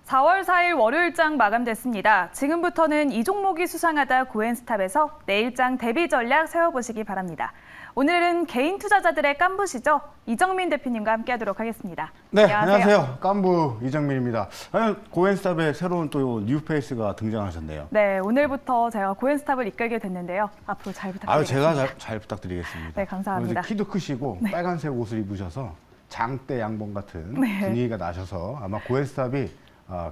4월 4일 월요일장 마감됐습니다. 지금부터는 이 종목이 수상하다 고엔스탑에서 내일장 대비 전략 세워보시기 바랍니다. 오늘은 개인 투자자들의 깐부시죠? 이정민 대표님과 함께하도록 하겠습니다. 네, 안녕하세요. 깐부 이정민입니다. 고엔스탑에 새로운 또 뉴페이스가 등장하셨네요. 네, 오늘부터 제가 고엔스탑을 이끌게 됐는데요. 앞으로 잘 부탁드리겠습니다. 제가 잘 부탁드리겠습니다. 네, 감사합니다. 키도 크시고 빨간색 옷을 입으셔서 장대 양봉 같은 분위기가 나셔서 아마 고엔스탑이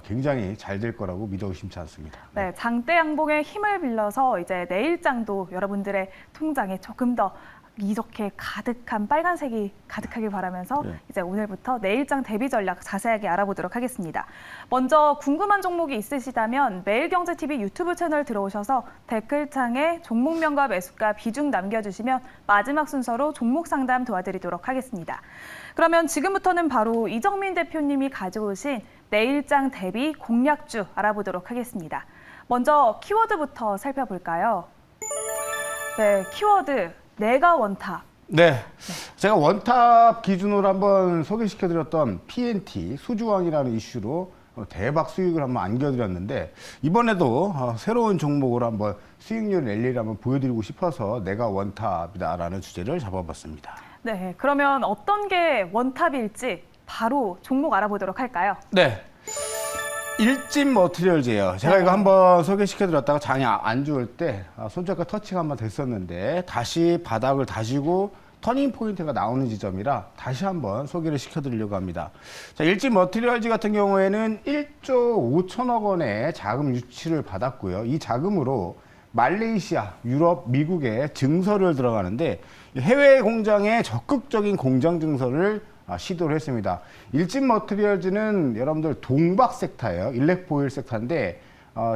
굉장히 잘 될 거라고 믿어 의심치 않습니다. 네, 장대 양봉의 힘을 빌려서 이제 내일장도 여러분들의 통장에 조금 더 이렇게 가득한 빨간색이 가득하길 바라면서 이제 오늘부터 내일장 대비 전략 자세하게 알아보도록 하겠습니다. 먼저 궁금한 종목이 있으시다면 매일경제TV 유튜브 채널 들어오셔서 댓글창에 종목명과 매수가 비중 남겨주시면 마지막 순서로 종목 상담 도와드리도록 하겠습니다. 그러면 지금부터는 바로 이정민 대표님이 가져오신 내일장 대비 공략주 알아보도록 하겠습니다. 먼저 키워드부터 살펴볼까요? 네, 키워드. 내가 원탑. 네. 제가 원탑 기준으로 한번 소개시켜드렸던 PNT, 수주왕이라는 이슈로 대박 수익을 한번 안겨드렸는데 이번에도 새로운 종목으로 한번 수익률 랠리를 한번 보여드리고 싶어서 내가 원탑이다라는 주제를 잡아봤습니다. 네, 그러면 어떤 게 원탑일지 바로 종목 알아보도록 할까요? 네. 일진 머티리얼즈예요. 제가 이거 한번 소개시켜드렸다가 장이 안 좋을 때 손절가 터치가 한번 됐었는데 다시 바닥을 다지고 터닝 포인트가 나오는 지점이라 다시 한번 소개를 시켜드리려고 합니다. 자, 일진 머티리얼즈 같은 경우에는 1조 5천억 원의 자금 유치를 받았고요. 이 자금으로 말레이시아, 유럽, 미국에 증설을 들어가는데 해외 공장에 적극적인 공장 증설을 시도를 했습니다. 일진 머티리얼즈는 여러분들 동박 섹터예요. 일렉보일 섹터인데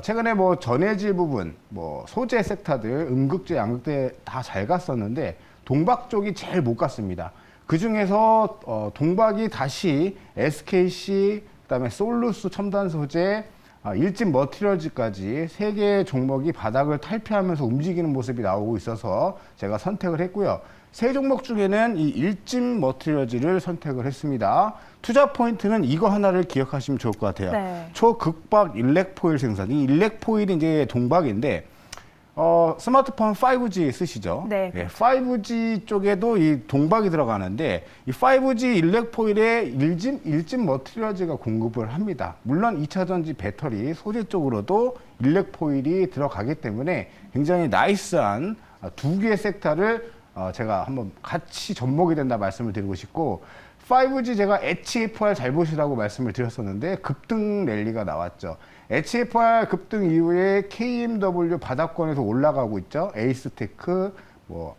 최근에 뭐 전해질 부분, 뭐 소재 섹터들, 음극재, 양극재 다 잘 갔었는데 동박 쪽이 제일 못 갔습니다. 그 중에서 동박이 다시 SKC, 그다음에 솔루스 첨단 소재, 일진 머티리얼즈까지 세 개의 종목이 바닥을 탈피하면서 움직이는 모습이 나오고 있어서 제가 선택을 했고요. 세 종목 중에는 이 일진 머티리얼즈를 선택을 했습니다. 투자 포인트는 이거 하나를 기억하시면 좋을 것 같아요. 네. 초극박 일렉포일 생산. 이 일렉포일이 이제 동박인데 스마트폰 5G 쓰시죠? 네. 5G 쪽에도 이 동박이 들어가는데 이 5G 일렉포일에 일진 머티리얼즈가 공급을 합니다. 물론 2차 전지 배터리 소재 쪽으로도 일렉포일이 들어가기 때문에 굉장히 나이스한 두 개의 섹터를 제가 한번 같이 접목이 된다 말씀을 드리고 싶고 5G 제가 HFR 잘 보시라고 말씀을 드렸었는데 급등 랠리가 나왔죠. HFR 급등 이후에 KMW 바닥권에서 올라가고 있죠. 에이스테크, 뭐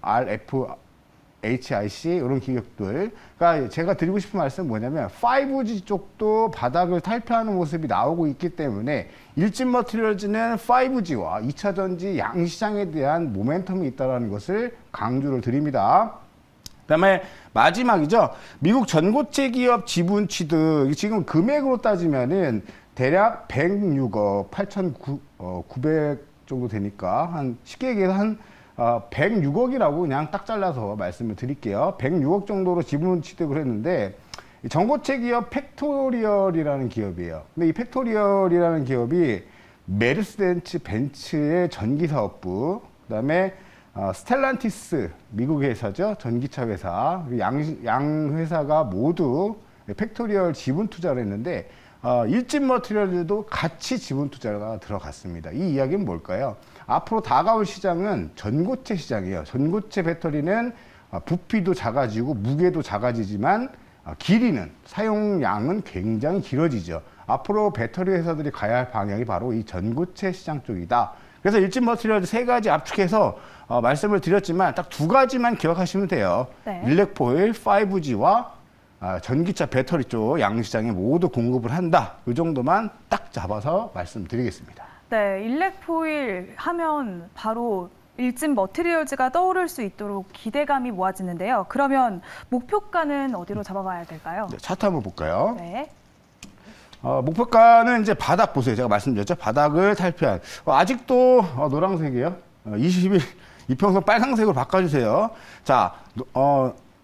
RFHIC 이런 기업들. 그러니까 제가 드리고 싶은 말씀은 뭐냐면 5G 쪽도 바닥을 탈피하는 모습이 나오고 있기 때문에 일진 머티리얼즈는 5G와 2차 전지 양시장에 대한 모멘텀이 있다는 것을 강조를 드립니다. 그다음에 마지막이죠. 미국 전고체 기업 지분 취득. 지금 금액으로 따지면은 대략 106억 8,900 정도 되니까 한 쉽게 얘기해서 한 106억이라고 그냥 딱 잘라서 말씀을 드릴게요. 106억 정도로 지분 취득을 했는데 전고체 기업 팩토리얼이라는 기업이에요. 근데 이 팩토리얼이라는 기업이 메르세덴츠 벤츠의 전기 사업부, 그다음에 스텔란티스 미국 회사죠. 전기차 회사. 양 회사가 모두 팩토리얼 지분 투자를 했는데 일진 머티리얼도 같이 지분 투자가 들어갔습니다. 이 이야기는 뭘까요? 앞으로 다가올 시장은 전고체 시장이에요. 전고체 배터리는 부피도 작아지고 무게도 작아지지만 길이는 사용량은 굉장히 길어지죠. 앞으로 배터리 회사들이 가야 할 방향이 바로 이 전고체 시장 쪽이다. 그래서 일진 머티리얼 세 가지 압축해서 말씀을 드렸지만 딱 두 가지만 기억하시면 돼요. 네. 일렉포일 5G와 전기차 배터리 쪽 양시장에 모두 공급을 한다. 이 정도만 딱 잡아서 말씀드리겠습니다. 네, 일렉포일 하면 바로 일진 머티리얼즈가 떠오를 수 있도록 기대감이 모아지는데요. 그러면 목표가는 어디로 잡아봐야 될까요? 네, 차트 한번 볼까요? 네. 목표가는 이제 바닥 보세요. 제가 말씀드렸죠. 바닥을 탈피한. 아직도 노란색이에요. 20일 이평선 빨강색으로 바꿔주세요. 자,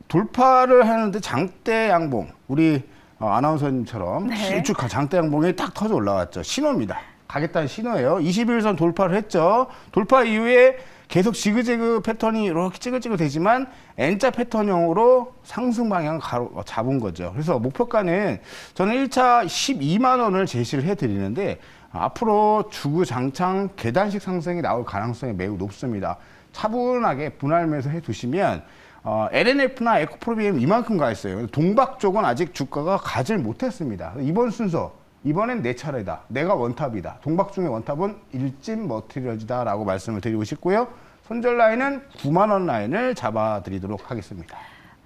돌파를 하는데 장대 양봉. 우리 아나운서님처럼 네. 길쭉한 장대 양봉이 딱 터져 올라왔죠. 신호입니다. 가겠다는 신호예요. 21선 돌파를 했죠. 돌파 이후에 계속 지그재그 패턴이 이렇게 찌글찌글 되지만 N자 패턴형으로 상승 방향을 잡은 거죠. 그래서 목표가는 저는 1차 12만 원을 제시를 해드리는데 앞으로 주구장창 계단식 상승이 나올 가능성이 매우 높습니다. 차분하게 분할매수 해두시면 LNF나 에코프로비엠 이만큼 가 있어요. 동박 쪽은 아직 주가가 가질 못했습니다. 이번 순서 이번엔 내 차례다. 내가 원탑이다. 동박 중에 원탑은 일진 머티리얼즈다라고 말씀을 드리고 싶고요. 손절 라인은 9만 원 라인을 잡아드리도록 하겠습니다.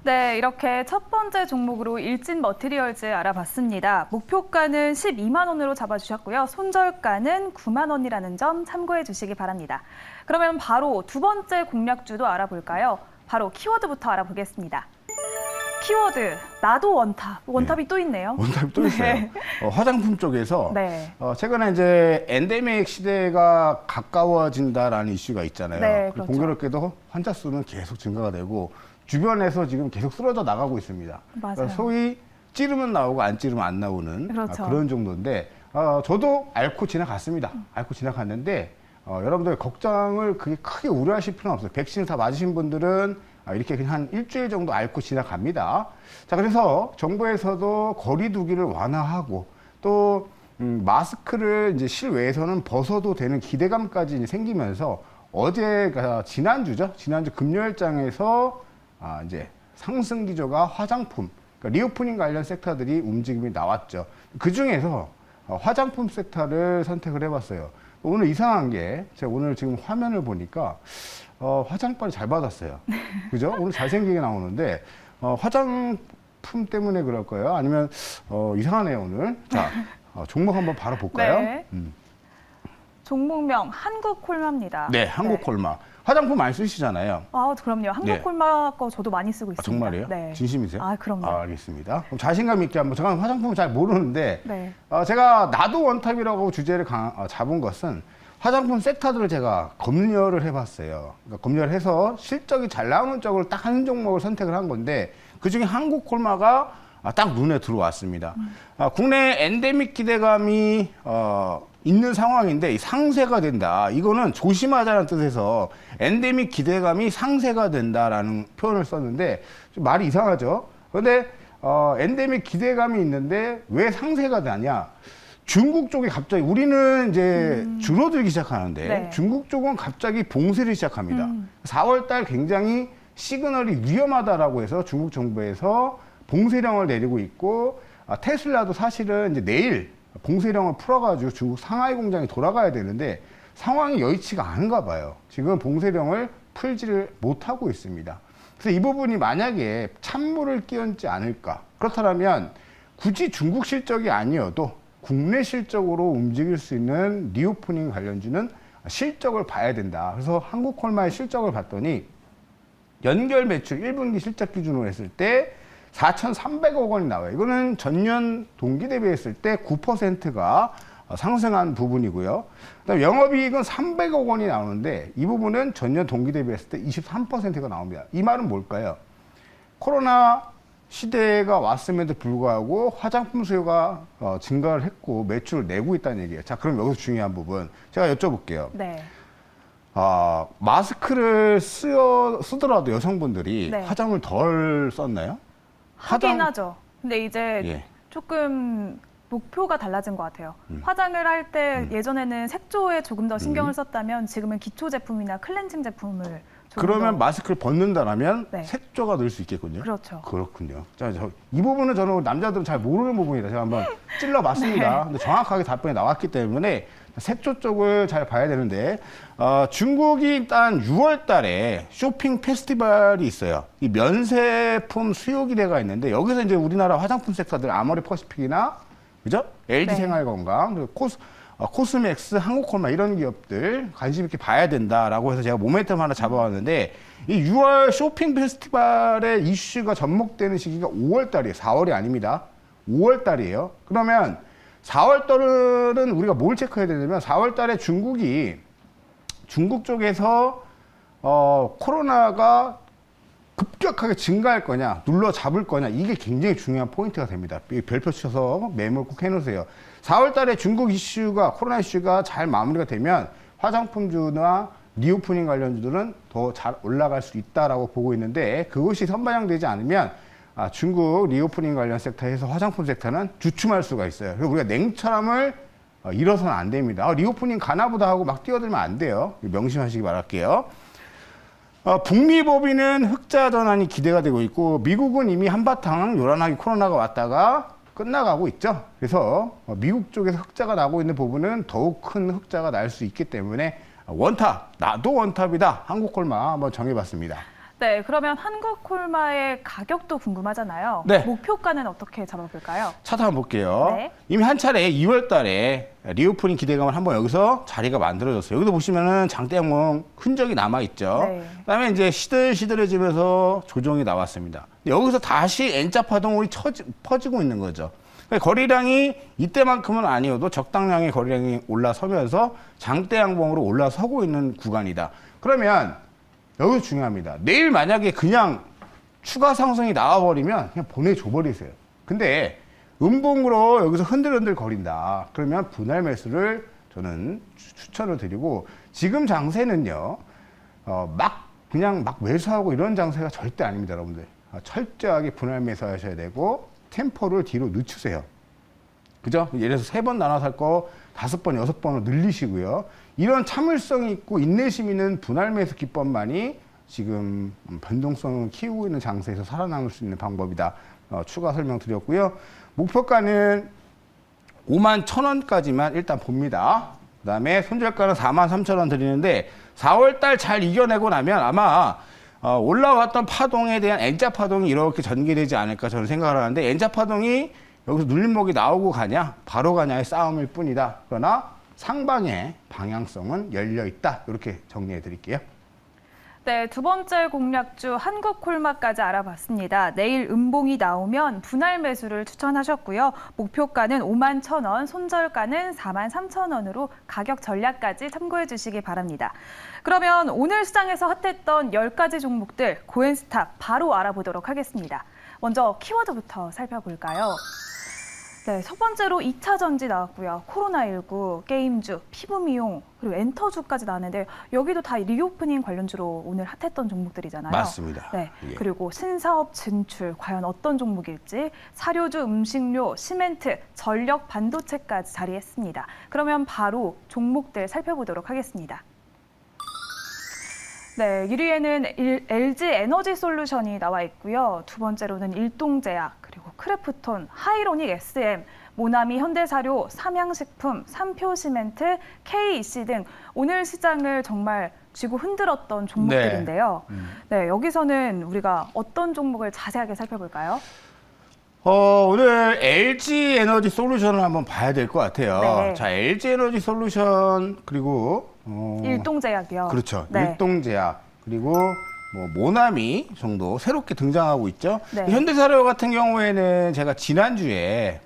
네, 이렇게 첫 번째 종목으로 일진 머티리얼즈 알아봤습니다. 목표가는 12만 원으로 잡아주셨고요. 손절가는 9만 원이라는 점 참고해 주시기 바랍니다. 그러면 바로 두 번째 공략주도 알아볼까요? 바로 키워드부터 알아보겠습니다. 키워드, 나도 원탑. 원탑이 또 있네요. 원탑이 또 있어요. 네. 화장품 쪽에서 네. 최근에 이제 엔데믹 시대가 가까워진다라는 이슈가 있잖아요. 네, 그렇죠. 공교롭게도 환자 수는 계속 증가가 되고 주변에서 지금 계속 쓰러져 나가고 있습니다. 맞아요. 그러니까 소위 찌르면 나오고 안 찌르면 안 나오는 그렇죠. 그런 정도인데 저도 앓고 지나갔습니다. 앓고 지나갔는데 여러분들 걱정을 그게 크게 우려하실 필요는 없어요. 백신을 다 맞으신 분들은 이렇게 그냥 한 일주일 정도 앓고 지나갑니다. 자, 그래서 정부에서도 거리 두기를 완화하고 또 마스크를 이제 실외에서는 벗어도 되는 기대감까지 이제 생기면서 어제가 지난주죠. 지난주 금요일장에서 이제 상승 기조가 화장품, 그러니까 리오프닝 관련 섹터들이 움직임이 나왔죠. 그 중에서 화장품 섹터를 선택을 해봤어요. 오늘 이상한 게 제가 오늘 지금 화면을 보니까 화장빨이 잘 받았어요. 그죠? 오늘 잘생기게 나오는데 화장품 때문에 그럴 거예요? 아니면 이상하네요 오늘. 자, 종목 한번 바로 볼까요? 네. 종목명 한국콜마입니다. 네, 한국콜마. 화장품 많이 쓰시잖아요. 그럼요. 한국콜마 거 저도 많이 쓰고 있습니다. 정말이에요? 네. 진심이세요? 그럼요. 알겠습니다. 그럼 자신감 있게 한번, 제가 화장품을 잘 모르는데 네. 제가 나도 원탑이라고 주제를 잡은 것은 화장품 섹터들을 제가 검열을 해봤어요. 그러니까 검열을 해서 실적이 잘 나오는 쪽을 딱 한 종목을 선택을 한 건데 그중에 한국콜마가 딱 눈에 들어왔습니다. 국내 엔데믹 기대감이 있는 상황인데 상세가 된다. 이거는 조심하자는 뜻에서 엔데믹 기대감이 상세가 된다라는 표현을 썼는데 좀 말이 이상하죠. 그런데 엔데믹 기대감이 있는데 왜 상세가 되냐? 중국 쪽이 갑자기 우리는 이제 줄어들기 시작하는데 네. 중국 쪽은 갑자기 봉쇄를 시작합니다. 4월 달 굉장히 시그널이 위험하다라고 해서 중국 정부에서 봉쇄령을 내리고 있고 테슬라도 사실은 이제 내일 봉쇄령을 풀어가지고 중국 상하이 공장에 돌아가야 되는데 상황이 여의치가 않은가 봐요. 지금 봉쇄령을 풀지를 못하고 있습니다. 그래서 이 부분이 만약에 찬물을 끼얹지 않을까. 그렇다면 굳이 중국 실적이 아니어도 국내 실적으로 움직일 수 있는 리오프닝 관련주는 실적을 봐야 된다. 그래서 한국콜마의 실적을 봤더니 연결 매출 1분기 실적 기준으로 했을 때 4,300억 원이 나와요. 이거는 전년 동기 대비했을 때 9%가 상승한 부분이고요. 그다음에 영업이익은 300억 원이 나오는데 이 부분은 전년 동기 대비했을 때 23%가 나옵니다. 이 말은 뭘까요? 코로나 시대가 왔음에도 불구하고 화장품 수요가 증가를 했고 매출을 내고 있다는 얘기예요. 자, 그럼 여기서 중요한 부분 제가 여쭤볼게요. 네. 마스크를 쓰더라도 여성분들이 네. 화장을 덜 썼나요? 하긴 하죠. 근데 이제 예. 조금 목표가 달라진 것 같아요. 화장을 할 때 예전에는 색조에 조금 더 신경을 썼다면 지금은 기초 제품이나 클렌징 제품을 조금 그러면 더... 마스크를 벗는다라면 네. 색조가 늘 수 있겠군요. 그렇죠. 그렇군요. 자, 이 부분은 저는 남자들은 잘 모르는 부분이다. 제가 한번 찔러봤습니다. 네. 근데 정확하게 답변이 나왔기 때문에 색조 쪽을 잘 봐야 되는데 중국이 일단 6월 달에 쇼핑 페스티벌이 있어요. 이 면세품 수요 기대가 있는데 여기서 이제 우리나라 화장품 섹터들 아모레 퍼시픽이나 그죠? LG 네. 생활건강, 그리고 코스맥스, 한국콜마 이런 기업들 관심 있게 봐야 된다라고 해서 제가 모멘텀 하나 잡아왔는데 이 6월 쇼핑 페스티벌의 이슈가 접목되는 시기가 5월 달이에요. 4월이 아닙니다. 5월 달이에요. 그러면 4월 달은 우리가 뭘 체크해야 되냐면 4월 달에 중국 쪽에서 코로나가 급격하게 증가할 거냐, 눌러 잡을 거냐, 이게 굉장히 중요한 포인트가 됩니다. 별표 쳐서 메모 꼭 해놓으세요. 4월 달에 중국 이슈가, 코로나 이슈가 잘 마무리가 되면 화장품주나 리오프닝 관련주들은 더 잘 올라갈 수 있다라고 보고 있는데, 그것이 선반영되지 않으면 중국 리오프닝 관련 섹터에서 화장품 섹터는 주춤할 수가 있어요. 그리고 우리가 냉철함을 잃어서는 안 됩니다. 리오프닝 가나보다 하고 막 뛰어들면 안 돼요. 명심하시기 바랄게요. 북미 법인은 흑자 전환이 기대가 되고 있고, 미국은 이미 한바탕 요란하게 코로나가 왔다가 끝나가고 있죠. 그래서 미국 쪽에서 흑자가 나고 있는 부분은 더욱 큰 흑자가 날 수 있기 때문에 원탑, 나도 원탑이다. 한국콜마 한번 정해봤습니다. 네, 그러면 한국콜마의 가격도 궁금하잖아요. 네. 목표가는 어떻게 잡아볼까요? 차트 한번 볼게요. 네. 이미 한 차례 2월 달에 리오프닝 기대감을 한번 여기서 자리가 만들어졌어요. 여기도 보시면은 장대양봉 흔적이 남아있죠. 네. 그다음에 이제 시들시들해지면서 조정이 나왔습니다. 여기서 다시 N자 파동이 퍼지고 있는 거죠. 거래량이 이때만큼은 아니어도 적당량의 거래량이 올라서면서 장대양봉으로 올라서고 있는 구간이다. 그러면 여기서 중요합니다. 내일 만약에 그냥 추가 상승이 나와버리면 그냥 보내줘 버리세요. 근데 음봉으로 여기서 흔들흔들 거린다. 그러면 분할 매수를 저는 추천을 드리고, 지금 장세는요, 그냥 막 매수하고 이런 장세가 절대 아닙니다, 여러분들. 철저하게 분할 매수 하셔야 되고, 템포를 뒤로 늦추세요. 그죠? 예를 들어서 3번 나눠 살 거 5번, 6번으로 늘리시고요. 이런 참을성이 있고 인내심 있는 분할 매수 기법만이 지금 변동성을 키우고 있는 장세에서 살아남을 수 있는 방법이다. 추가 설명드렸고요. 목표가는 51,000원까지만 일단 봅니다. 그 다음에 손절가는 43,000원 드리는데, 4월달 잘 이겨내고 나면 아마 올라왔던 파동에 대한 N자 파동이 이렇게 전개되지 않을까 저는 생각을 하는데, N자 파동이 여기서 눌림목이 나오고 가냐, 바로 가냐의 싸움일 뿐이다. 그러나 상방의 방향성은 열려 있다. 이렇게 정리해 드릴게요. 네, 두 번째 공략주 한국콜마까지 알아봤습니다. 내일 음봉이 나오면 분할 매수를 추천하셨고요. 목표가는 51,000원, 손절가는 43,000원으로 가격 전략까지 참고해 주시기 바랍니다. 그러면 오늘 시장에서 핫했던 10가지 종목들 고엔스탁 바로 알아보도록 하겠습니다. 먼저 키워드부터 살펴볼까요? 네, 첫 번째로 2차 전지 나왔고요. 코로나19, 게임주, 피부미용, 그리고 엔터주까지 나왔는데, 여기도 다 리오프닝 관련주로 오늘 핫했던 종목들이잖아요. 맞습니다. 네, 예. 그리고 신사업 진출, 과연 어떤 종목일지, 사료주, 음식료, 시멘트, 전력, 반도체까지 자리했습니다. 그러면 바로 종목들 살펴보도록 하겠습니다. 네, 1위에는 LG 에너지 솔루션이 나와 있고요. 두 번째로는 일동제약, 그리고 크래프톤, 하이로닉 SM, 모나미 현대사료, 삼양식품, 삼표시멘트, KEC 등 오늘 시장을 정말 쥐고 흔들었던 종목들인데요. 네, 여기서는 우리가 어떤 종목을 자세하게 살펴볼까요? 오늘 LG 에너지 솔루션을 한번 봐야 될 것 같아요. 네. 자, LG 에너지 솔루션, 그리고 일동제약이요. 그렇죠. 네. 일동제약, 그리고 모나미 정도 새롭게 등장하고 있죠. 네. 현대사료 같은 경우에는 제가 지난주에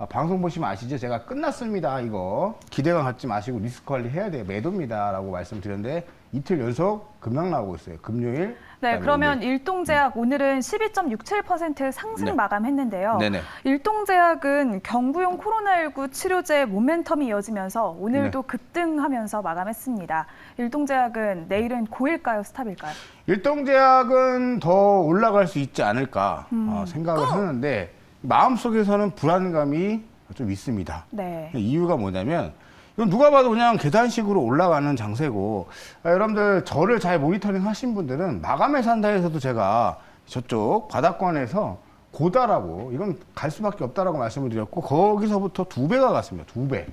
방송 보시면 아시죠? 제가 끝났습니다. 이거 기대감 갖지 마시고 리스크 관리 해야 돼요. 매도입니다라고 말씀드렸는데, 이틀 연속 급락 나오고 있어요. 금요일. 네, 그러면 오늘. 일동제약 오늘은 12.67% 상승 네. 마감했는데요. 네네. 일동제약은 경구용 코로나19 치료제 모멘텀이 이어지면서 오늘도 네. 급등하면서 마감했습니다. 일동제약은 내일은 고일까요, 스탑일까요? 일동제약은 더 올라갈 수 있지 않을까 생각을 하는데, 마음속에서는 불안감이 좀 있습니다. 네. 이유가 뭐냐면, 이건 누가 봐도 그냥 계단식으로 올라가는 장세고, 여러분들 저를 잘 모니터링 하신 분들은 마감에 산다에서도 제가 저쪽 바닥권에서 고다라고, 이건 갈 수밖에 없다라고 말씀을 드렸고, 거기서부터 2배가 갔습니다. 2배.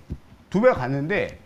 2배가 갔는데,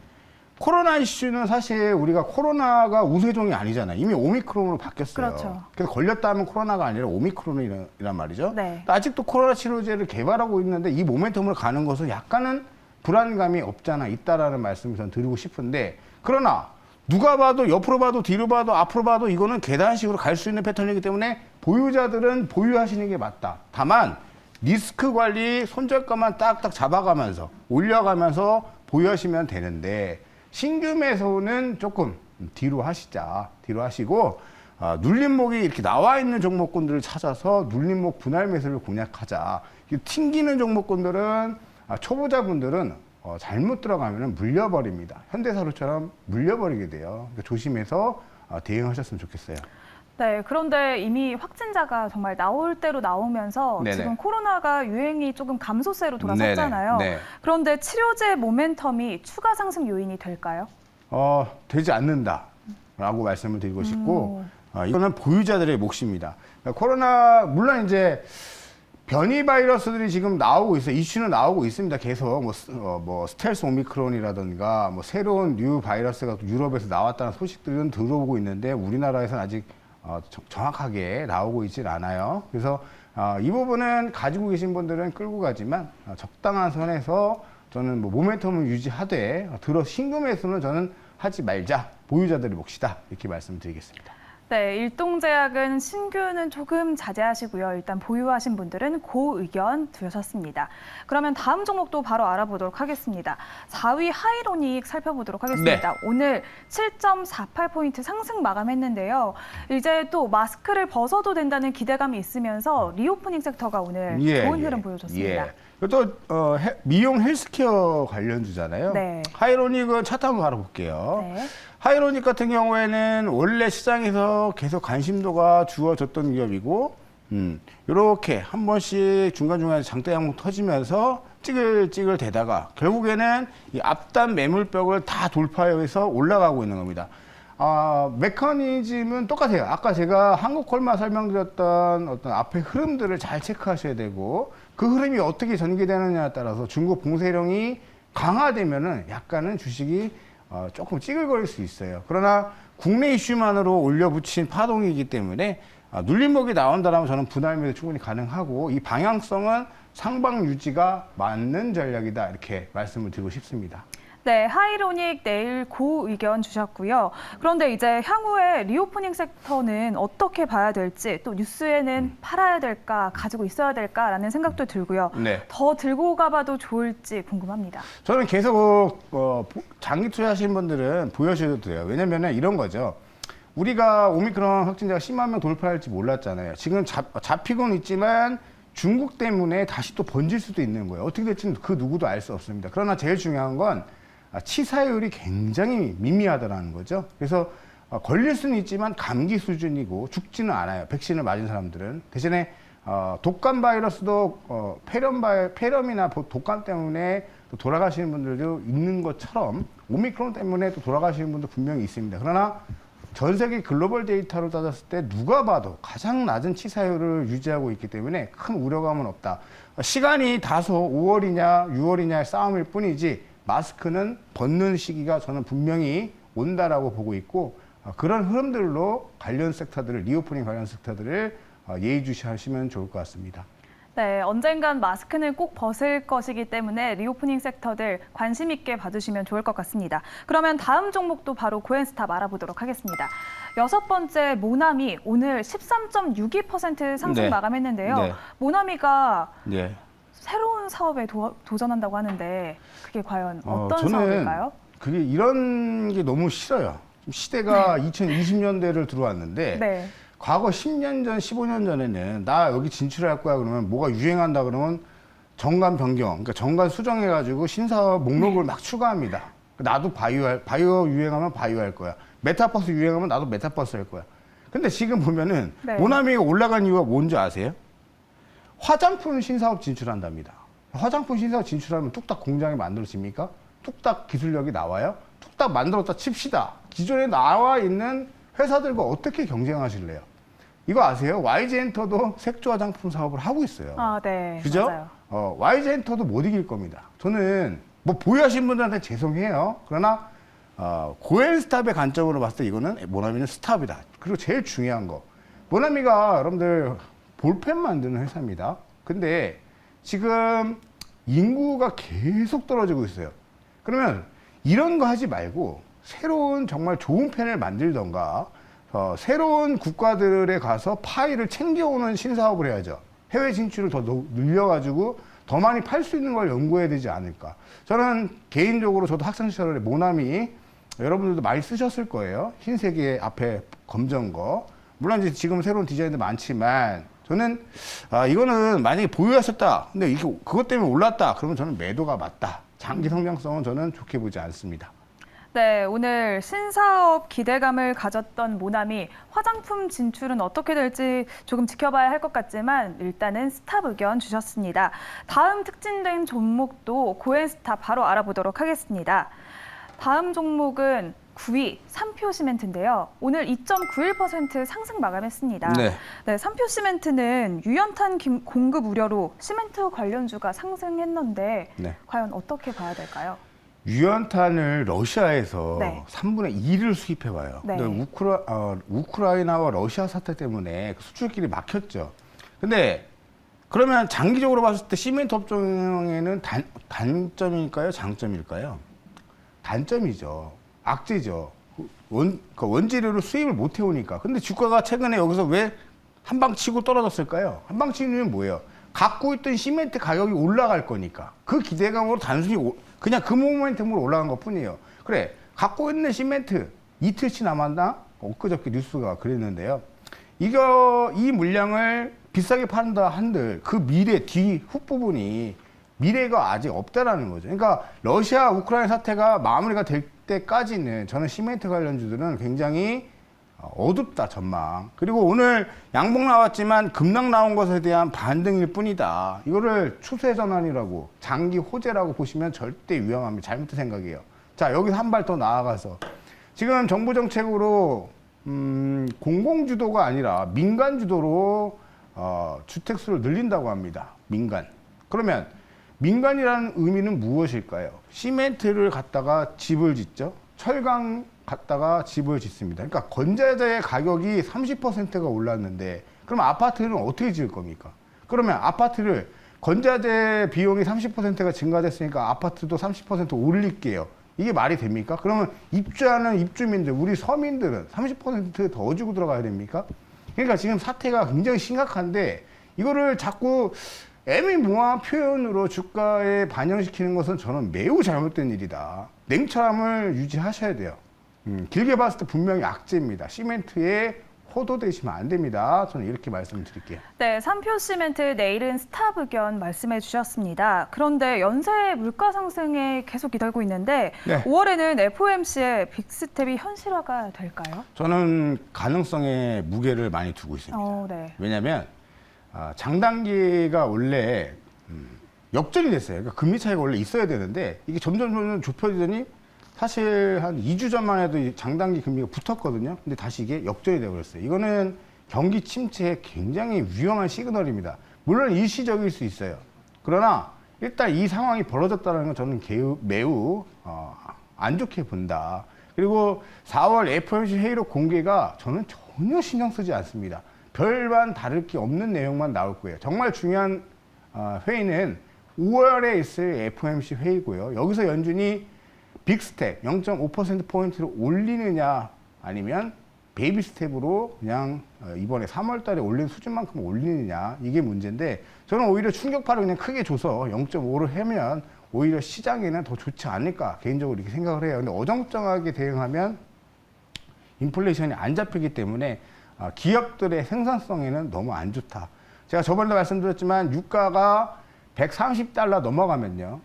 코로나 이슈는 사실 우리가 코로나가 우세종이 아니잖아요. 이미 오미크론으로 바뀌었어요. 그렇죠. 그래서 걸렸다 하면 코로나가 아니라 오미크론이란 말이죠. 네. 아직도 코로나 치료제를 개발하고 있는데 이 모멘텀으로 가는 것은 약간은 불안감이 없잖아 있다라는 말씀을 전 드리고 싶은데, 그러나 누가 봐도 옆으로 봐도 뒤로 봐도 앞으로 봐도 이거는 계단식으로 갈 수 있는 패턴이기 때문에 보유자들은 보유하시는 게 맞다. 다만 리스크 관리, 손절가만 딱딱 잡아가면서 올려가면서 보유하시면 되는데, 신규 매수는 조금 뒤로 하시자. 뒤로 하시고, 눌림목이 이렇게 나와 있는 종목군들을 찾아서 눌림목 분할 매수를 공략하자. 튕기는 종목군들은 초보자분들은 잘못 들어가면 물려버립니다. 현대사료처럼 물려버리게 돼요. 그러니까 조심해서 대응하셨으면 좋겠어요. 네, 그런데 이미 확진자가 정말 나올 대로 나오면서 네네. 지금 코로나가 유행이 조금 감소세로 돌아섰잖아요. 네네. 네. 그런데 치료제 모멘텀이 추가 상승 요인이 될까요? 되지 않는다라고 말씀을 드리고 싶고, 이거는 보유자들의 몫입니다. 그러니까 코로나, 물론 이제 변이 바이러스들이 지금 나오고 있어요. 이슈는 나오고 있습니다. 계속 뭐 스텔스 오미크론이라든가 뭐 새로운 뉴 바이러스가 유럽에서 나왔다는 소식들은 들어오고 있는데 우리나라에서는 아직 정확하게 나오고 있질 않아요. 그래서 이 부분은 가지고 계신 분들은 끌고 가지만 적당한 선에서 저는 뭐 모멘텀을 유지하되 신규 매수는 저는 하지 말자. 보유자들의 몫이다. 이렇게 말씀드리겠습니다. 네, 일동제약은 신규는 조금 자제하시고요. 일단 보유하신 분들은 고 의견 두셨습니다. 그러면 다음 종목도 바로 알아보도록 하겠습니다. 4위 하이로닉 살펴보도록 하겠습니다. 네. 오늘 7.48포인트 상승 마감했는데요. 이제 또 마스크를 벗어도 된다는 기대감이 있으면서 리오프닝 섹터가 오늘 좋은 흐름 보여줬습니다. 또 미용 헬스케어 관련주잖아요. 네. 하이로닉은 차트 한번 알아볼게요. 네. 하이로닉 같은 경우에는 원래 시장에서 계속 관심도가 주어졌던 기업이고, 이렇게 한 번씩 중간중간에 장대 항목 터지면서 찌글찌글 대다가 결국에는 이 앞단 매물벽을 다 돌파해서 올라가고 있는 겁니다. 메커니즘은 똑같아요. 아까 제가 한국콜마 설명드렸던 어떤 앞에 흐름들을 잘 체크하셔야 되고, 그 흐름이 어떻게 전개되느냐에 따라서 중국 봉쇄령이 강화되면은 약간은 주식이 조금 찌글거릴 수 있어요. 그러나 국내 이슈만으로 올려붙인 파동이기 때문에 눌림목이 나온다면 저는 분할 매도 충분히 가능하고 이 방향성은 상방 유지가 맞는 전략이다 이렇게 말씀을 드리고 싶습니다. 네, 하이로닉 내일 고 의견 주셨고요. 그런데 이제 향후에 리오프닝 섹터는 어떻게 봐야 될지 또 뉴스에는 팔아야 될까 가지고 있어야 될까라는 생각도 들고요. 네. 더 들고 가봐도 좋을지 궁금합니다. 저는 계속 장기 투자하시는 분들은 보여주셔도 돼요. 왜냐면은 이런 거죠. 우리가 오미크론 확진자가 10만 명 돌파할지 몰랐잖아요. 지금 잡히고는 있지만 중국 때문에 다시 또 번질 수도 있는 거예요. 어떻게 될지는 그 누구도 알 수 없습니다. 그러나 제일 중요한 건 치사율이 굉장히 미미하다라는 거죠. 그래서 걸릴 수는 있지만 감기 수준이고 죽지는 않아요. 백신을 맞은 사람들은. 대신에 독감 바이러스도 폐렴이나 독감 때문에 또 돌아가시는 분들도 있는 것처럼 오미크론 때문에 또 돌아가시는 분도 분명히 있습니다. 그러나 전 세계 글로벌 데이터로 따졌을 때 누가 봐도 가장 낮은 치사율을 유지하고 있기 때문에 큰 우려감은 없다. 시간이 다소 5월이냐 6월이냐의 싸움일 뿐이지 마스크는 벗는 시기가 저는 분명히 온다라고 보고 있고 그런 흐름들로 관련 섹터들을 리오프닝 관련 섹터들을 예의주시하시면 좋을 것 같습니다. 네, 언젠간 마스크는 꼭 벗을 것이기 때문에 리오프닝 섹터들 관심 있게 봐주시면 좋을 것 같습니다. 그러면 다음 종목도 바로 고엔스탑 알아보도록 하겠습니다. 6번째 모나미 오늘 13.62% 상승 네. 마감했는데요. 네. 모나미가 네. 새로운 사업에 도전한다고 하는데 그게 과연 어떤 저는 사업일까요? 그게 이런 게 너무 싫어요. 시대가 2020년대를 들어왔는데 네. 과거 10년 전, 15년 전에는 나 여기 진출할 거야 그러면 뭐가 유행한다 그러면 정관 변경, 그러니까 정관 수정해가지고 신사업 목록을 막 추가합니다. 나도 바이오 유행하면 바이오 할 거야. 메타버스 유행하면 나도 메타버스 할 거야. 근데 지금 보면은 네. 모나미가 올라간 이유가 뭔지 아세요? 화장품 신사업 진출한답니다. 화장품 신사업 진출하면 뚝딱 공장이 만들어집니까? 뚝딱 기술력이 나와요? 뚝딱 만들었다 칩시다. 기존에 나와 있는 회사들과 어떻게 경쟁하실래요? 이거 아세요? YG엔터도 색조 화장품 사업을 하고 있어요. 아, 네. 그죠? 맞아요. YG엔터도 못 이길 겁니다. 저는 뭐 보유하신 분들한테 죄송해요. 그러나 고엔스탑의 관점으로 봤을 때 이거는 모나미는 스탑이다. 그리고 제일 중요한 거, 모나미가 여러분들 볼펜 만드는 회사입니다. 근데 지금 인구가 계속 떨어지고 있어요. 그러면 이런 거 하지 말고 새로운 정말 좋은 펜을 만들던가 새로운 국가들에 가서 파일을 챙겨오는 신사업을 해야죠. 해외 진출을 더 늘려가지고 더 많이 팔 수 있는 걸 연구해야 되지 않을까. 저는 개인적으로 저도 학창 시절에 모나미 여러분들도 많이 쓰셨을 거예요. 흰색의 앞에 검정 거. 물론 이제 지금 새로운 디자인도 많지만 저는 이거는 만약에 보유하셨다. 근데 이게 그것 때문에 올랐다. 그러면 저는 매도가 맞다. 장기 성장성은 저는 좋게 보지 않습니다. 네, 오늘 신사업 기대감을 가졌던 모나미 화장품 진출은 어떻게 될지 조금 지켜봐야 할 것 같지만 일단은 스탑 의견 주셨습니다. 다음 특징된 종목도 고엔스타 바로 알아보도록 하겠습니다. 다음 종목은 9위 삼표시멘트인데요. 오늘 2.91% 상승 마감했습니다. 네, 삼표시멘트는 유연탄 공급 우려로 시멘트 관련주가 상승했는데 네. 과연 어떻게 봐야 될까요? 유연탄을 러시아에서 네. 3분의 2를 수입해 와요. 네. 근데 우크라이나와 러시아 사태 때문에 수출길이 막혔죠. 근데 그러면 장기적으로 봤을 때 시멘트 업종에는 단점일까요? 장점일까요? 단점이죠. 악재죠. 원재료를 수입을 못 해오니까. 근데 주가가 최근에 여기서 왜 한방 치고 떨어졌을까요? 한방 치는 뭐예요? 갖고 있던 시멘트 가격이 올라갈 거니까. 그 기대감으로 단순히 그냥 그 모멘텀으로 올라간 것 뿐이에요. 그래, 갖고 있는 시멘트 이틀치 남았나? 엊그저께 뉴스가 그랬는데요. 이 물량을 비싸게 판다 한들 그 미래 후부분이 미래가 아직 없다라는 거죠. 그러니까 러시아 우크라이나 사태가 마무리가 될 때까지는 저는 시멘트 관련주들은 굉장히 어둡다 전망. 그리고 오늘 양봉 나왔지만 급락 나온 것에 대한 반등일 뿐이다. 이거를 추세 전환이라고 장기 호재라고 보시면 절대 위험합니다. 잘못된 생각이에요. 자, 여기서 한 발 더 나아가서 지금 정부 정책으로 공공주도가 아니라 민간 주도로 주택수를 늘린다고 합니다. 민간. 그러면 민간이라는 의미는 무엇일까요? 시멘트를 갖다가 집을 짓죠. 철강 갖다가 집을 짓습니다. 그러니까 건자재의 가격이 30%가 올랐는데 그럼 아파트는 어떻게 지을 겁니까? 그러면 아파트를 건자재 비용이 30%가 증가됐으니까 아파트도 30% 올릴게요. 이게 말이 됩니까? 그러면 입주하는 입주민들, 우리 서민들은 30%더 주고 들어가야 됩니까? 그러니까 지금 사태가 굉장히 심각한데 이거를 자꾸 애매모호한 표현으로 주가에 반영시키는 것은 저는 매우 잘못된 일이다. 냉철함을 유지하셔야 돼요. 길게 봤을 때 분명히 악재입니다. 시멘트에 호도되시면 안 됩니다. 저는 이렇게 말씀을 드릴게요. 네, 삼표시멘트 내일은 스탑 의견 말씀해 주셨습니다. 그런데 연쇄 물가 상승에 계속 기다리고 있는데 네. 5월에는 FOMC의 빅스텝이 현실화가 될까요? 저는 가능성에 무게를 많이 두고 있습니다. 네. 왜냐하면 장단기가 원래 역전이 됐어요. 그러니까 금리 차이가 원래 있어야 되는데 이게 점점 좁혀지더니 사실 한 2주 전만 해도 장단기 금리가 붙었거든요. 근데 다시 이게 역전이 되어버렸어요. 이거는 경기 침체에 굉장히 위험한 시그널입니다. 물론 일시적일 수 있어요. 그러나 일단 이 상황이 벌어졌다는 건 저는 매우 안 좋게 본다. 그리고 4월 FOMC 회의록 공개가 저는 전혀 신경 쓰지 않습니다. 별반 다를 게 없는 내용만 나올 거예요. 정말 중요한 회의는 5월에 있을 FOMC 회의고요. 여기서 연준이 빅스텝 0.5%포인트를 올리느냐 아니면 베이비 스텝으로 그냥 이번에 3월 달에 올린 수준만큼 올리느냐 이게 문제인데 저는 오히려 충격파를 그냥 크게 줘서 0.5를 하면 오히려 시장에는 더 좋지 않을까 개인적으로 이렇게 생각을 해요. 근데 어정쩡하게 대응하면 인플레이션이 안 잡히기 때문에 기업들의 생산성에는 너무 안 좋다. 제가 저번에도 말씀드렸지만 유가가 130달러 넘어가면요.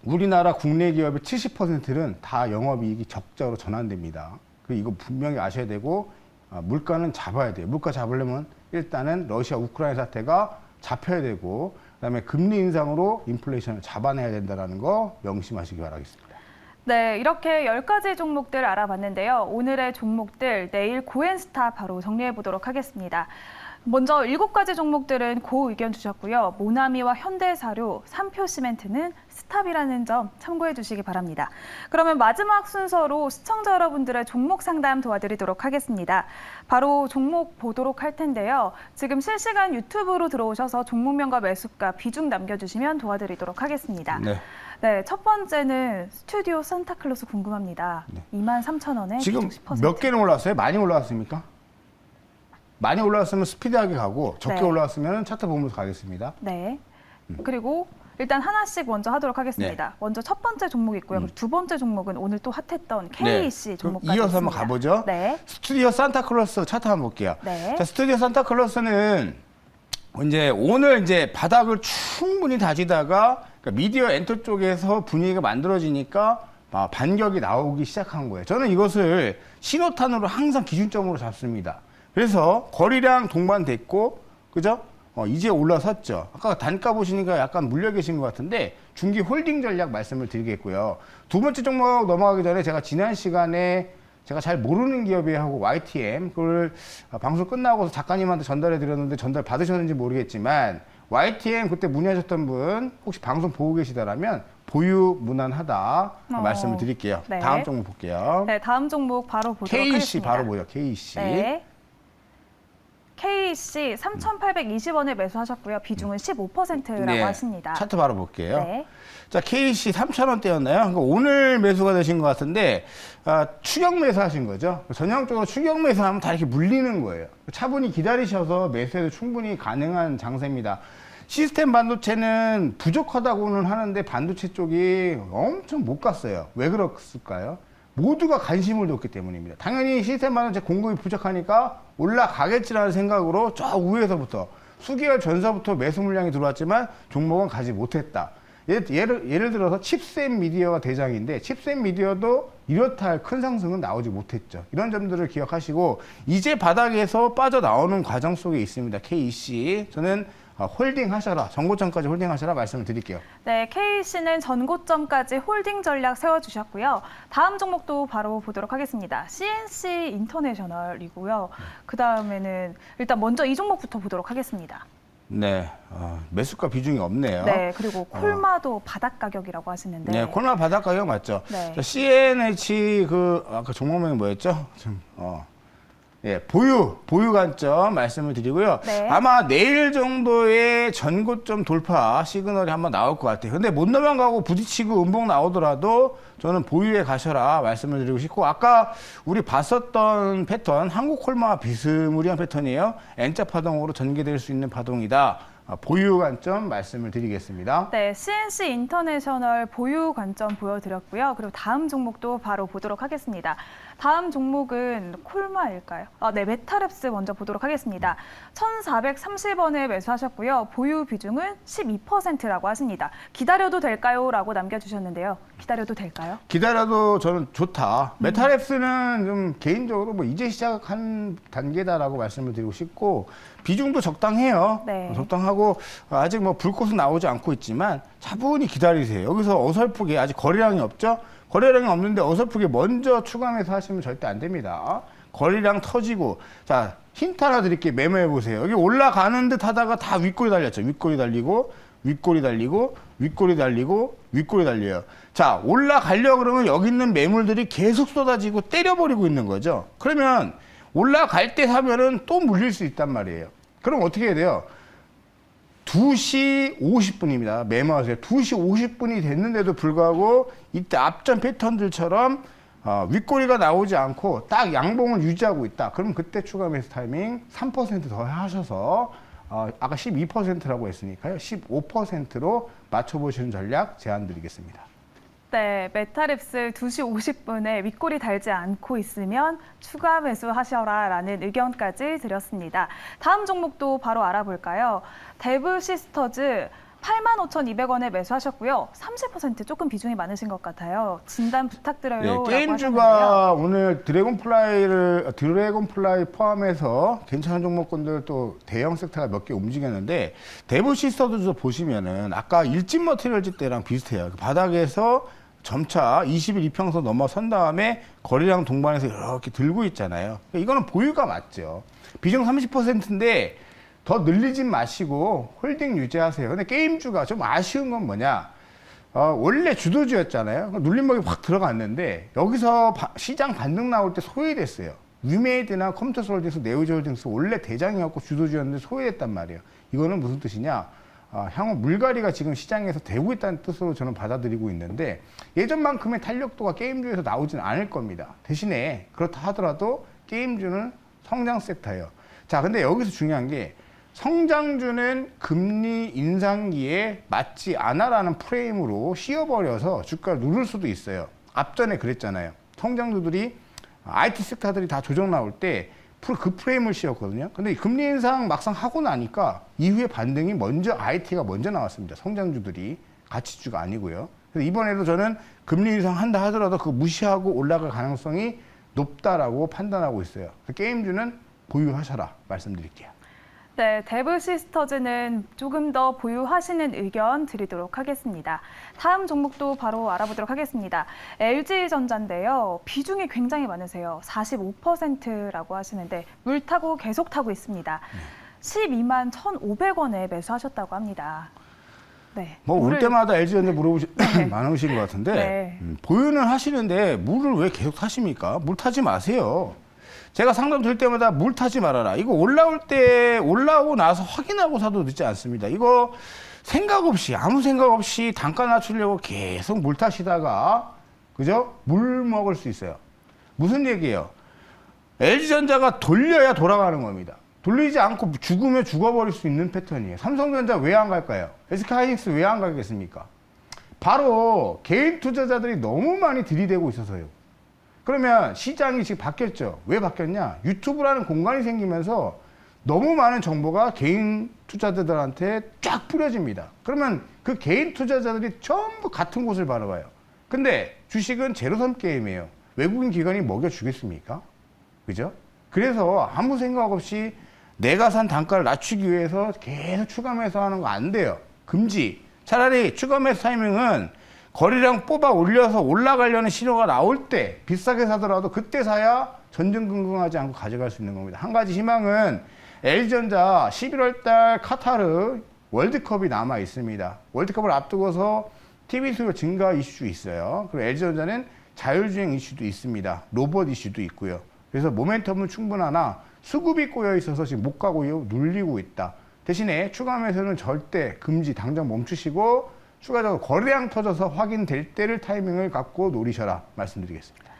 우리나라 국내 기업의 70%는 다 영업이익이 적자로 전환됩니다. 그리고 이거 분명히 아셔야 되고 물가는 잡아야 돼요. 물가 잡으려면 일단은 러시아 우크라이나 사태가 잡혀야 되고 그다음에 금리 인상으로 인플레이션을 잡아내야 된다는 거 명심하시기 바라겠습니다. 네, 이렇게 10가지 종목들 알아봤는데요. 오늘의 종목들 내일 고엔스타 바로 정리해 보도록 하겠습니다. 먼저 7가지 종목들은 고 의견 주셨고요. 모나미와 현대사료, 삼표시멘트는 스탑이라는 점 참고해 주시기 바랍니다. 그러면 마지막 순서로 시청자 여러분들의 종목 상담 도와드리도록 하겠습니다. 바로 종목 보도록 할 텐데요. 지금 실시간 유튜브로 들어오셔서 종목명과 매수가 비중 남겨주시면 도와드리도록 하겠습니다. 네, 첫 번째는 스튜디오 산타클로스 궁금합니다. 23,000원에 지금 10%. 몇 개는 올라왔어요? 많이 올라왔습니까? 많이 올라왔으면 스피드하게 가고 적게 네. 올라왔으면 차트 보면서 가겠습니다. 네. 그리고 일단 하나씩 먼저 하도록 하겠습니다. 네. 먼저 첫 번째 종목 있고요. 그리고 두 번째 종목은 오늘 또 핫했던 KC 그럼 종목까지 이어서 한번 있습니다. 가보죠. 네. 스튜디오 산타클로스 차트 한번 볼게요. 네. 자, 스튜디오 산타클로스는 이제 오늘 이제 바닥을 충분히 다지다가 그러니까 미디어 엔터 쪽에서 분위기가 만들어지니까 반격이 나오기 시작한 거예요. 저는 이것을 신호탄으로 항상 기준점으로 잡습니다. 그래서 거리량 동반됐고, 그죠? 이제 올라섰죠. 아까 단가 보시니까 약간 물려 계신 것 같은데 중기 홀딩 전략 말씀을 드리겠고요. 두 번째 종목 넘어가기 전에 제가 지난 시간에 제가 잘 모르는 기업에 하고 YTM 그걸 방송 끝나고 작가님한테 전달해 드렸는데 전달 받으셨는지 모르겠지만 YTM 그때 문의하셨던 분 혹시 방송 보고 계시다라면 보유 무난하다 말씀을 드릴게요. 네. 다음 종목 볼게요. 네, 다음 종목 바로 보도록 KC 하겠습니다. 바로 보죠. KC. 네. KC 3,820원에 매수하셨고요. 비중은 15%라고 네. 하십니다. 차트 바로 볼게요. 네. 자, KC 3,000원대였나요? 그러니까 오늘 매수가 되신 것 같은데 추격 매수하신 거죠. 전형적으로 추격 매수하면 다 이렇게 물리는 거예요. 차분히 기다리셔서 매수해도 충분히 가능한 장세입니다. 시스템 반도체는 부족하다고는 하는데 반도체 쪽이 엄청 못 갔어요. 왜 그랬을까요? 모두가 관심을 뒀기 때문입니다. 당연히 시스템 반도체 공급이 부족하니까 올라가겠지라는 생각으로 저 위에서부터 수개월 전서부터 매수 물량이 들어왔지만 종목은 가지 못했다. 예를 들어서 칩셋 미디어가 대장인데 칩셋 미디어도 이렇다 할 큰 상승은 나오지 못했죠. 이런 점들을 기억하시고 이제 바닥에서 빠져나오는 과정 속에 있습니다. KC 저는 홀딩 하셔라, 전고점까지 홀딩 하셔라 말씀을 드릴게요. 네, KC는 전고점까지 홀딩 전략 세워주셨고요. 다음 종목도 바로 보도록 하겠습니다. CNC 인터내셔널이고요. 그 다음에는 일단 먼저 이 종목부터 보도록 하겠습니다. 네, 매수가 비중이 없네요. 네, 그리고 콜마도 바닥 가격이라고 하시는데. 네, 콜마 바닥 가격 맞죠? 네. 자, CNH 아까 종목명이 뭐였죠? 예, 보유 관점 말씀을 드리고요. 네. 아마 내일 정도의 전고점 돌파 시그널이 한번 나올 것 같아요. 근데 못 넘어가고 부딪히고 음봉 나오더라도 저는 보유에 가셔라 말씀을 드리고 싶고 아까 우리 봤었던 패턴 한국 콜마와 비스무리한 패턴이에요. N자 파동으로 전개될 수 있는 파동이다. 보유 관점 말씀을 드리겠습니다. 네, CNC 인터내셔널 보유 관점 보여드렸고요. 그리고 다음 종목도 바로 보도록 하겠습니다. 다음 종목은 콜마일까요? 네, 메타랩스 먼저 보도록 하겠습니다. 1,430원에 매수하셨고요. 보유 비중은 12%라고 하십니다. 기다려도 될까요? 라고 남겨주셨는데요. 기다려도 될까요? 기다려도 저는 좋다. 메타랩스는 좀 개인적으로 뭐 이제 시작한 단계다라고 말씀을 드리고 싶고 비중도 적당해요. 네. 적당하고 아직 뭐 불꽃은 나오지 않고 있지만 차분히 기다리세요. 여기서 어설프게 아직 거래량이 없죠? 거래량이 없는데 어설프게 먼저 추가매수 하시면 절대 안 됩니다. 거래량 터지고 자 힌트 하나 드릴게요. 메모해 보세요. 여기 올라가는 듯 하다가 다 윗골이 달렸죠. 윗골이 달리고 윗골이 달리고 윗골이 달리고 윗골이 달려요. 자 올라가려고 그러면 여기 있는 매물들이 계속 쏟아지고 때려버리고 있는 거죠. 그러면 올라갈 때 사면은 또 물릴 수 있단 말이에요. 그럼 어떻게 해야 돼요? 2시 50분입니다. 메모하세요. 2시 50분이 됐는데도 불구하고 이때 앞전 패턴들처럼 윗꼬리가 나오지 않고 딱 양봉을 유지하고 있다. 그럼 그때 추가 매수 타이밍 3% 더 하셔서 아까 12%라고 했으니까요. 15%로 맞춰보시는 전략 제안 드리겠습니다. 네, 메타랩스 2시 50분에 윗골이 달지 않고 있으면 추가 매수하셔라 라는 의견까지 드렸습니다. 다음 종목도 바로 알아볼까요? 데브시스터즈 85,200원에 매수하셨고요. 30% 조금 비중이 많으신 것 같아요. 진단 부탁드려요. 네, 라고 게임주가 하셨는데요. 오늘 드래곤플라이 포함해서 괜찮은 종목군들 또 대형 섹터가 몇 개 움직였는데 데브시스터즈 보시면은 아까 일진 머티리얼즈 때랑 비슷해요. 그 바닥에서 점차 20일 이평선 넘어선 다음에 거래량 동반해서 이렇게 들고 있잖아요. 이거는 보유가 맞죠. 비중 30%인데 더 늘리진 마시고 홀딩 유지하세요. 근데 게임주가 좀 아쉬운 건 뭐냐? 원래 주도주였잖아요. 눌림목이 확 들어갔는데 여기서 시장 반등 나올 때 소외됐어요. 위메이드나 컴퓨터솔딩스, 네오지홀딩스 원래 대장이었고 주도주였는데 소외됐단 말이에요. 이거는 무슨 뜻이냐? 향후 물갈이가 지금 시장에서 되고 있다는 뜻으로 저는 받아들이고 있는데 예전만큼의 탄력도가 게임주에서 나오지는 않을 겁니다. 대신에 그렇다 하더라도 게임주는 성장 섹터예요. 자, 근데 여기서 중요한 게 성장주는 금리 인상기에 맞지 않아라는 프레임으로 씌워버려서 주가를 누를 수도 있어요. 앞전에 그랬잖아요. 성장주들이 IT 섹터들이 다 조정 나올 때 그 프레임을 씌웠거든요. 근데 금리 인상 막상 하고 나니까 이후에 반등이 먼저 IT가 먼저 나왔습니다. 성장주들이 가치주가 아니고요. 그래서 이번에도 저는 금리 인상 한다 하더라도 그거 무시하고 올라갈 가능성이 높다라고 판단하고 있어요. 게임주는 보유하셔라 말씀드릴게요. 네, 데브 시스터즈는 조금 더 보유하시는 의견 드리도록 하겠습니다. 다음 종목도 바로 알아보도록 하겠습니다. LG전자인데요. 비중이 굉장히 많으세요. 45%라고 하시는데 물 타고 계속 타고 있습니다. 12만 1,500원에 매수하셨다고 합니다. 네. 뭐 올 때마다 LG전자 네. 많으신 것 같은데 네. 보유는 하시는데 물을 왜 계속 타십니까? 물 타지 마세요. 제가 상담 드릴 때마다 물 타지 말아라. 이거 올라오고 나서 확인하고 사도 늦지 않습니다. 이거 생각 없이, 아무 생각 없이 단가 낮추려고 계속 물 타시다가, 그죠? 물 먹을 수 있어요. 무슨 얘기예요? LG전자가 돌려야 돌아가는 겁니다. 돌리지 않고 죽으면 죽어버릴 수 있는 패턴이에요. 삼성전자 왜 안 갈까요? SK하이닉스 왜 안 가겠습니까? 바로 개인 투자자들이 너무 많이 들이대고 있어서요. 그러면 시장이 지금 바뀌었죠. 왜 바뀌었냐? 유튜브라는 공간이 생기면서 너무 많은 정보가 개인 투자자들한테 쫙 뿌려집니다. 그러면 그 개인 투자자들이 전부 같은 곳을 바라봐요. 근데 주식은 제로섬 게임이에요. 외국인 기관이 먹여주겠습니까? 그죠? 그래서 아무 생각 없이 내가 산 단가를 낮추기 위해서 계속 추가 매수하는 거 안 돼요. 금지. 차라리 추가 매수 타이밍은 거래량 뽑아 올려서 올라가려는 신호가 나올 때 비싸게 사더라도 그때 사야 전전긍긍하지 않고 가져갈 수 있는 겁니다. 한 가지 희망은 LG전자 11월 달 카타르 월드컵이 남아 있습니다. 월드컵을 앞두고서 TV 수요 증가 이슈 있어요. 그리고 LG전자는 자율주행 이슈도 있습니다. 로봇 이슈도 있고요. 그래서 모멘텀은 충분하나 수급이 꼬여 있어서 지금 못 가고 눌리고 있다. 대신에 추가 매수는 절대 금지, 당장 멈추시고 추가적으로 거래량 터져서 확인될 때를 타이밍을 갖고 노리셔라 말씀드리겠습니다.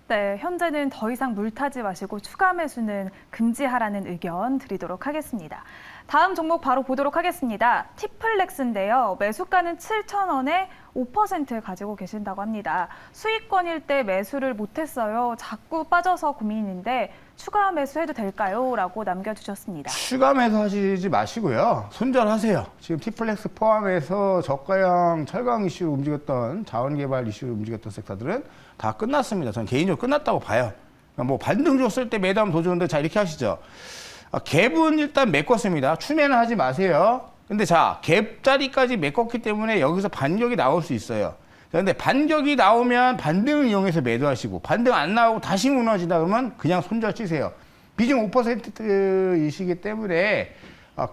네, 현재는 더 이상 물 타지 마시고 추가 매수는 금지하라는 의견 드리도록 하겠습니다. 다음 종목 바로 보도록 하겠습니다. 티플렉스인데요. 매수가는 7,000원에 5% 가지고 계신다고 합니다. 수익권일 때 매수를 못했어요. 자꾸 빠져서 고민인데 추가 매수해도 될까요? 라고 남겨주셨습니다. 추가 매수하시지 마시고요. 손절하세요. 지금 티플렉스 포함해서 저가형 철강 이슈로 움직였던 자원개발 이슈로 움직였던 섹터들은 다 끝났습니다. 저는 개인적으로 끝났다고 봐요. 뭐 반등 줬을 때 매도하면 더 좋은데 자 이렇게 하시죠. 갭은 일단 메꿨습니다. 추매는 하지 마세요. 근데 자, 갭 자리까지 메꿨기 때문에 여기서 반격이 나올 수 있어요. 그런데 반격이 나오면 반등을 이용해서 매도하시고 반등 안 나오고 다시 무너지다 그러면 그냥 손절 치세요. 비중 5%이시기 때문에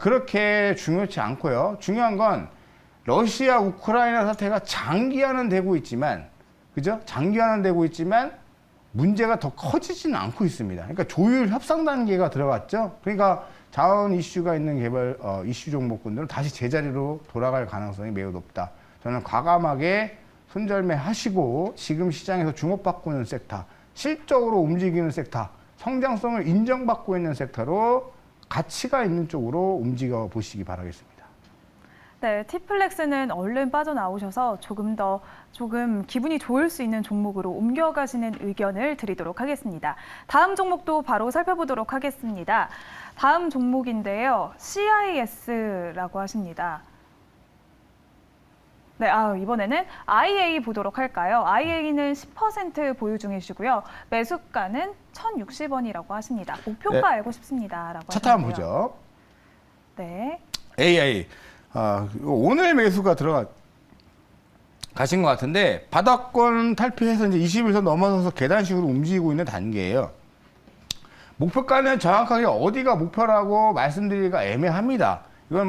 그렇게 중요치 않고요. 중요한 건 러시아 우크라이나 사태가 장기화는 되고 있지만, 그죠? 장기화는 되고 있지만 문제가 더 커지지는 않고 있습니다. 그러니까 조율 협상 단계가 들어갔죠. 그러니까 자원 이슈가 있는 개발 이슈 종목군들은 다시 제자리로 돌아갈 가능성이 매우 높다. 저는 과감하게 손절매 하시고 지금 시장에서 주목받고 있는 섹터, 실적으로 움직이는 섹터, 성장성을 인정받고 있는 섹터로 가치가 있는 쪽으로 움직여 보시기 바라겠습니다. 네, 티플렉스는 얼른 빠져나오셔서 조금 기분이 좋을 수 있는 종목으로 옮겨가시는 의견을 드리도록 하겠습니다. 다음 종목도 바로 살펴보도록 하겠습니다. 다음 종목인데요. CIS라고 하십니다. 네, 이번에는 IA 보도록 할까요? IA는 10% 보유 중이시고요. 매수가는 1,060원이라고 하십니다. 목표가 네. 알고 싶습니다라고 차트 한번 하시는데요. 보죠. 네. AI. 오늘 매수가 가신 것 같은데 바닥권 탈피해서 이제 20일선 넘어서서 계단식으로 움직이고 있는 단계예요. 목표가는 정확하게 어디가 목표라고 말씀드리기가 애매합니다. 이건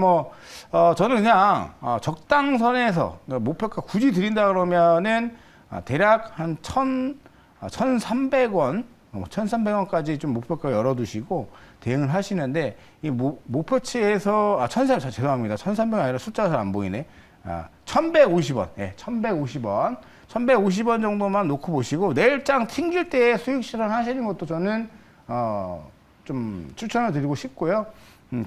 저는 그냥 적당선에서 목표가 굳이 드린다 그러면은 대략 한 1,300원, 1,300원까지 좀 목표가 열어두시고 대응을 하시는데 이 목표치에서 죄송합니다. 1,300원 아니라 숫자가 잘 안 보이네. 1,150원, 1,150원, 1,150원 정도만 놓고 보시고 내일장 튕길 때 수익 실현 하시는 것도 저는 좀 추천을 드리고 싶고요.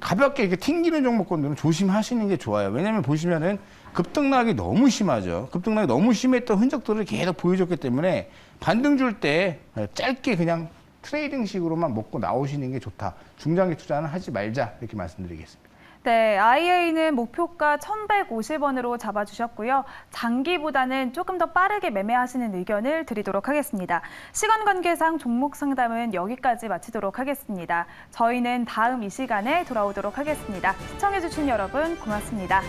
가볍게 이렇게 튕기는 종목군들은 조심하시는 게 좋아요. 왜냐하면 보시면은 급등락이 너무 심하죠. 급등락이 너무 심했던 흔적들을 계속 보여줬기 때문에 반등 줄 때 짧게 그냥 트레이딩식으로만 먹고 나오시는 게 좋다. 중장기 투자는 하지 말자 이렇게 말씀드리겠습니다. 네, IA는 목표가 1,150원으로 잡아주셨고요. 장기보다는 조금 더 빠르게 매매하시는 의견을 드리도록 하겠습니다. 시간 관계상 종목 상담은 여기까지 마치도록 하겠습니다. 저희는 다음 이 시간에 돌아오도록 하겠습니다. 시청해주신 여러분 고맙습니다.